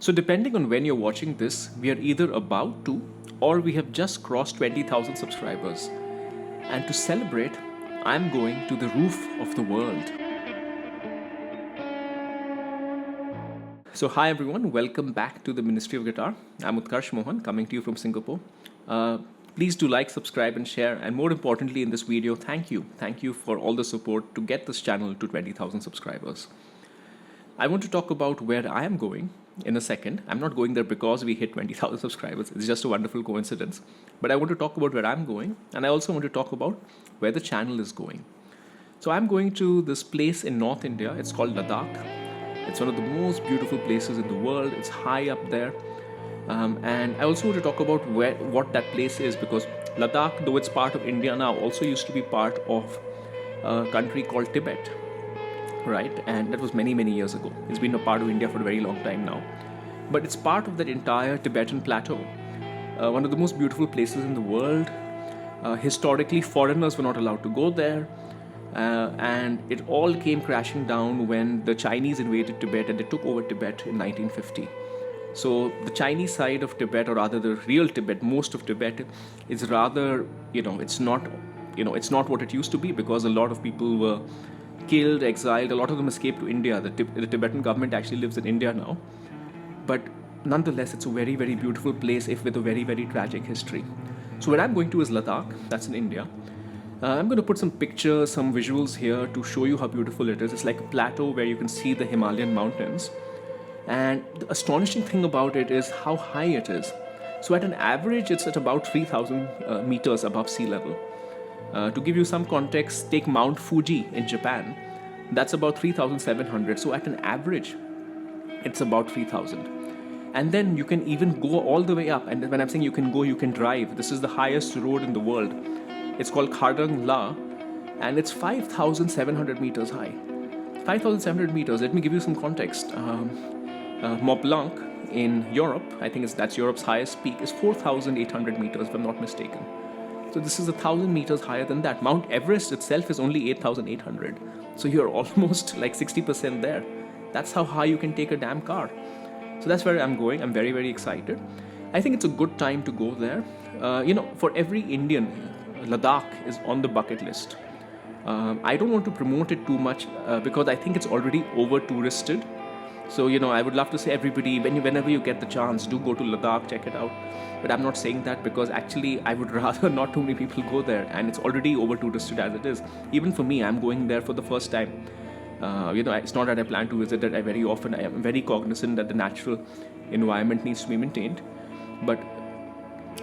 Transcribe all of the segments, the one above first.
So depending on when you're watching this, we are either about to or we have just crossed 20,000 subscribers. And to celebrate, I'm going to the roof of the world. So hi everyone, welcome back to the Ministry of Guitar. I'm Utkarsh Mohan coming to you from Singapore. Please do like, subscribe and share, and more importantly in this video, thank you. Thank you for all the support to get this channel to 20,000 subscribers. I want to talk about where I am going in a second. I'm not going there because we hit 20,000 subscribers. It's just a wonderful coincidence. But I want to talk about where I'm going, and I also want to talk about where the channel is going. So I'm going to this place in North India. It's called Ladakh. It's one of the most beautiful places in the world. It's high up there. And I also want to talk about what that place is, because Ladakh, though it's part of India now, also used to be part of a country called Tibet. Right, and that was many years ago. It's been a part of India for a very long time now, but it's part of that entire Tibetan plateau, one of the most beautiful places in the world. Historically, foreigners were not allowed to go there, and it all came crashing down when the Chinese invaded Tibet and they took over Tibet in 1950. So the Chinese side of Tibet, or rather the real Tibet, most of Tibet, is rather, it's not what it used to be, because a lot of people were killed, exiled. A lot of them escaped to India. The Tibetan government actually lives in India now. But nonetheless, it's a very beautiful place, if with a very tragic history. So where I'm going to is Ladakh. That's in India. I'm going to put some pictures, some visuals here to show you how beautiful it is. It's like a plateau where you can see the Himalayan mountains. And the astonishing thing about it is how high it is. So at an average, it's at about 3,000 meters above sea level. To give you some context, take Mount Fuji in Japan. That's about 3,700. So at an average, it's about 3,000. And then you can even go all the way up. And when I'm saying you can go, you can drive. This is the highest road in the world. It's called Khardang La, and it's 5,700 meters high. 5,700 meters. Let me give you some context. Mont Blanc in Europe, I think that's Europe's highest peak, is 4,800 meters, if I'm not mistaken. So this is 1,000 meters higher than that. Mount Everest itself is only 8,800. So you're almost like 60% there. That's how high you can take a damn car. So that's where I'm going. I'm very excited. I think it's a good time to go there. For every Indian, Ladakh is on the bucket list. I don't want to promote it too much because I think it's already over-touristed. So, I would love to say everybody, whenever you get the chance, do go to Ladakh, check it out. But I'm not saying that because actually I would rather not too many people go there, and it's already over-touristed as it is. Even for me, I'm going there for the first time. It's not that I plan to visit it very often. I am very cognizant that the natural environment needs to be maintained. But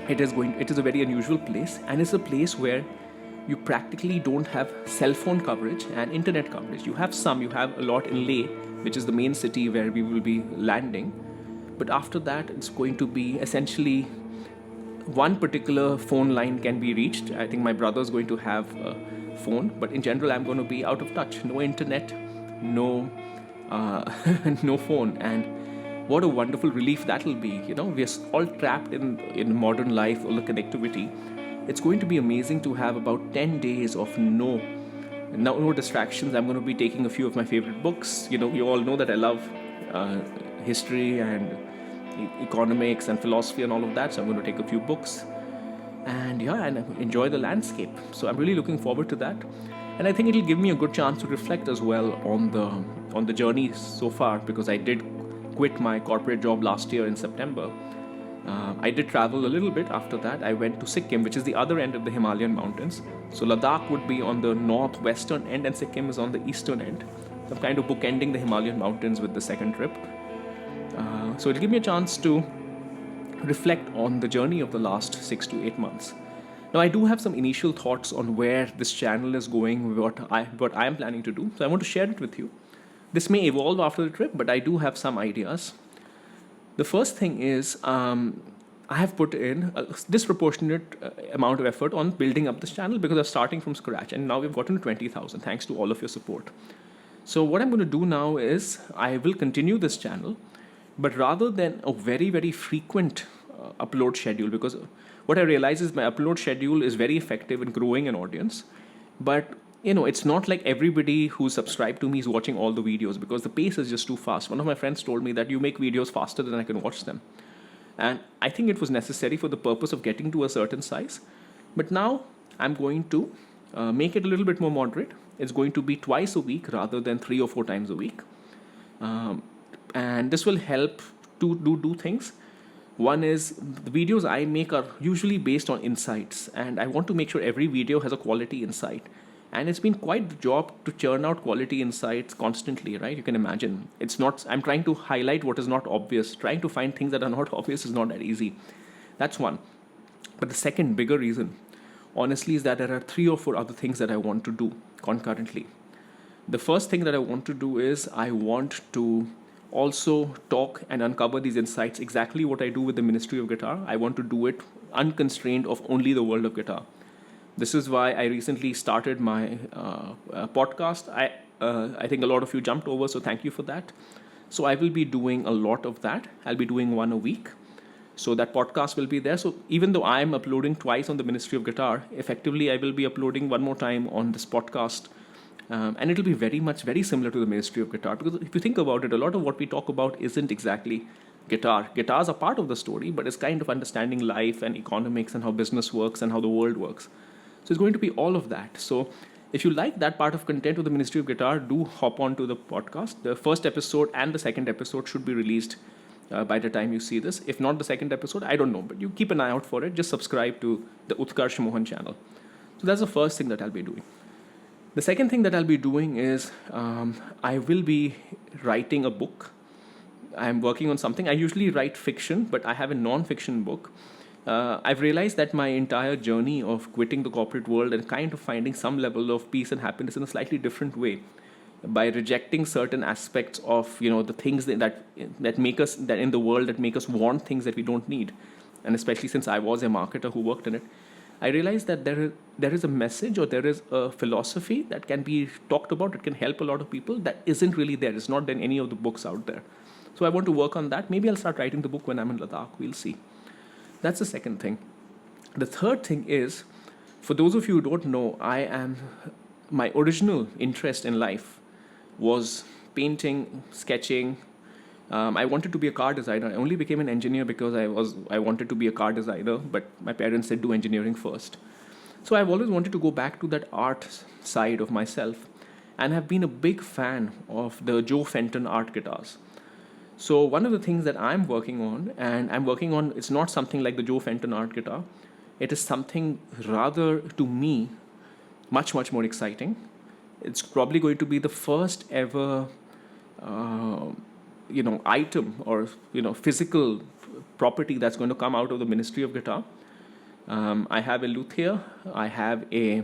it is a very unusual place, and it's a place where you practically don't have cell phone coverage and internet coverage. You have a lot in Leh, which is the main city where we will be landing. But after that, it's going to be essentially one particular phone line can be reached. I think my brother's going to have a phone, but in general, I'm going to be out of touch. No internet, no no phone. And what a wonderful relief that'll be. We are all trapped in modern life, all the connectivity. It's going to be amazing to have about 10 days of no distractions. I'm going to be taking a few of my favorite books. You all know that I love history and economics and philosophy and all of that. So I'm going to take a few books and enjoy the landscape. So I'm really looking forward to that. And I think it'll give me a good chance to reflect as well on the journey so far, because I did quit my corporate job last year in September. I did travel a little bit after that. I went to Sikkim, which is the other end of the Himalayan mountains. So Ladakh would be on the northwestern end and Sikkim is on the eastern end. So I'm kind of bookending the Himalayan mountains with the second trip. So it'll give me a chance to reflect on the journey of the last 6 to 8 months. Now I do have some initial thoughts on where this channel is going, what I am planning to do. So I want to share it with you. This may evolve after the trip, but I do have some ideas. The first thing is I have put in a disproportionate amount of effort on building up this channel because I'm starting from scratch, and now we've gotten to 20,000 thanks to all of your support. So what I'm going to do now is I will continue this channel, but rather than a very frequent upload schedule, because what I realize is my upload schedule is very effective in growing an audience, but it's not like everybody who's subscribed to me is watching all the videos because the pace is just too fast. One of my friends told me that you make videos faster than I can watch them. And I think it was necessary for the purpose of getting to a certain size. But now I'm going to make it a little bit more moderate. It's going to be twice a week rather than 3 or 4 times a week. And this will help to do things. One is the videos I make are usually based on insights, and I want to make sure every video has a quality insight. And it's been quite the job to churn out quality insights constantly, right? You can imagine. I'm trying to highlight what is not obvious. Trying to find things that are not obvious is not that easy. That's one. But the second bigger reason, honestly, is that there are 3 or 4 other things that I want to do concurrently. The first thing that I want to do is I want to also talk and uncover these insights, exactly what I do with the Ministry of Guitar. I want to do it unconstrained of only the world of guitar. This is why I recently started my podcast. I think a lot of you jumped over, so thank you for that. So I will be doing a lot of that. I'll be doing one a week. So that podcast will be there. So even though I'm uploading twice on the Ministry of Guitar, effectively I will be uploading one more time on this podcast. And it'll be very similar to the Ministry of Guitar. Because if you think about it, a lot of what we talk about isn't exactly guitar. Guitars are part of the story, but it's kind of understanding life and economics and how business works and how the world works. So it's going to be all of that. So if you like that part of content of the Ministry of Guitar, do hop on to the podcast. The first episode and the second episode should be released by the time you see this. If not the second episode, I don't know, but you keep an eye out for it. Just subscribe to the Utkarsh Mohan channel. So that's the first thing that I'll be doing. The second thing that I'll be doing is I will be writing a book. I'm working on something. I usually write fiction, but I have a non-fiction book. I've realized that my entire journey of quitting the corporate world and kind of finding some level of peace and happiness in a slightly different way, by rejecting certain aspects of the things that make us, that in the world that make us want things that we don't need, and especially since I was a marketer who worked in it, I realized that there is a message or there is a philosophy that can be talked about, that can help a lot of people, that isn't really there. It's not in any of the books out there. So I want to work on that. Maybe I'll start writing the book when I'm in Ladakh. We'll see. That's the second thing. The third thing is, for those of you who don't know, my original interest in life was painting, sketching. I wanted to be a car designer. I only became an engineer because I wanted to be a car designer, but my parents said do engineering first. So I've always wanted to go back to that art side of myself, and have been a big fan of the Joe Fenton art guitars. So one of the things that I'm working on, it's not something like the Joe Fenton art guitar. It is something rather, to me, much more exciting. It's probably going to be the first ever, item or physical property that's going to come out of the Ministry of Guitar. I have a luthier. I have a,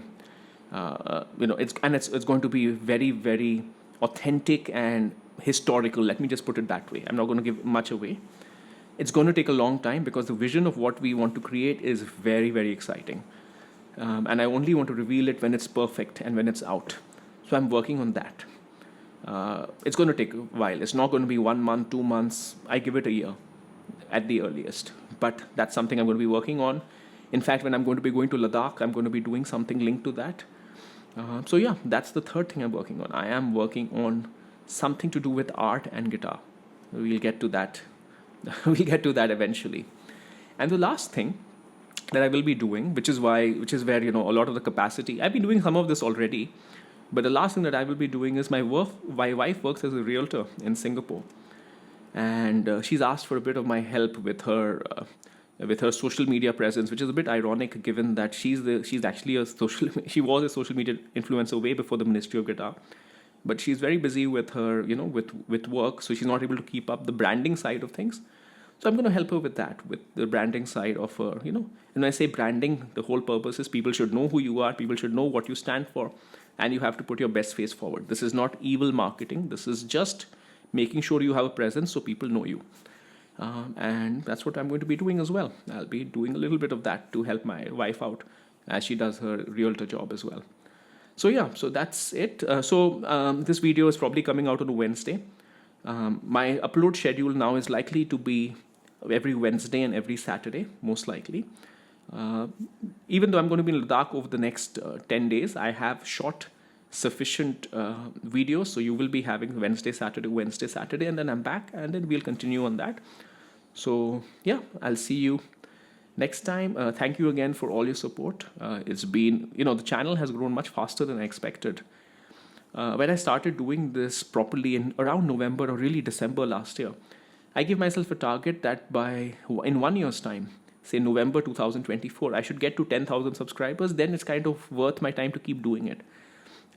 it's going to be very authentic and historical. Let me just put it that way. I'm not going to give much away. It's going to take a long time because the vision of what we want to create is very exciting. And I only want to reveal it when it's perfect and when it's out. So I'm working on that. It's going to take a while. It's not going to be 1 month, 2 months. I give it a year at the earliest. But that's something I'm going to be working on. In fact, when I'm going to be going to Ladakh, I'm going to be doing something linked to that. So yeah, that's the third thing I'm working on. I am working on something to do with art and guitar. We'll get to that. We'll get to that eventually. And the last thing that I will be doing, which is where a lot of the capacity. I've been doing some of this already, but the last thing that I will be doing is my wife works as a realtor in Singapore, and she's asked for a bit of my help with her social media presence, which is a bit ironic given that she was a social media influencer way before the Ministry of Guitar. But she's very busy with her, with work, so she's not able to keep up the branding side of things. So I'm going to help her with that, with the branding side of her, And when I say branding, the whole purpose is people should know who you are, people should know what you stand for, and you have to put your best face forward. This is not evil marketing. This is just making sure you have a presence so people know you. And that's what I'm going to be doing as well. I'll be doing a little bit of that to help my wife out as she does her realtor job as well. So yeah, so that's it. This video is probably coming out on a Wednesday. My upload schedule now is likely to be every Wednesday and every Saturday, most likely. Even though I'm going to be in Ladakh over the next 10 days, I have shot sufficient videos. So you will be having Wednesday, Saturday, and then I'm back, and then we'll continue on that. So yeah, I'll see you next time. Thank you again for all your support. It's been, the channel has grown much faster than I expected. When I started doing this properly in around November or really December last year, I gave myself a target that in 1 year's time, say November 2024, I should get to 10,000 subscribers. Then it's kind of worth my time to keep doing it.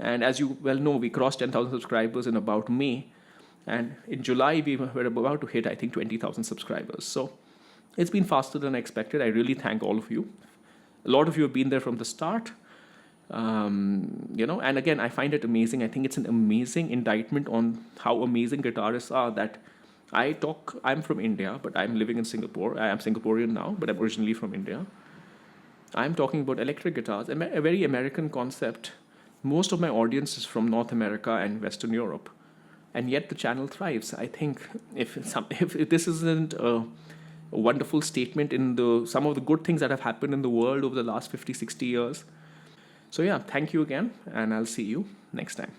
And as you well know, we crossed 10,000 subscribers in about May. And in July, we were about to hit, I think, 20,000 subscribers. So it's been faster than I expected. I really thank all of you. A lot of you have been there from the start. And again, I find it amazing. I think it's an amazing indictment on how amazing guitarists are that I'm from India, but I'm living in Singapore. I am Singaporean now, but I'm originally from India. I'm talking about electric guitars, a very American concept. Most of my audience is from North America and Western Europe, and yet the channel thrives. I think if this isn't a wonderful statement in some of the good things that have happened in the world over the last 50, 60 years. So yeah, thank you again, and I'll see you next time.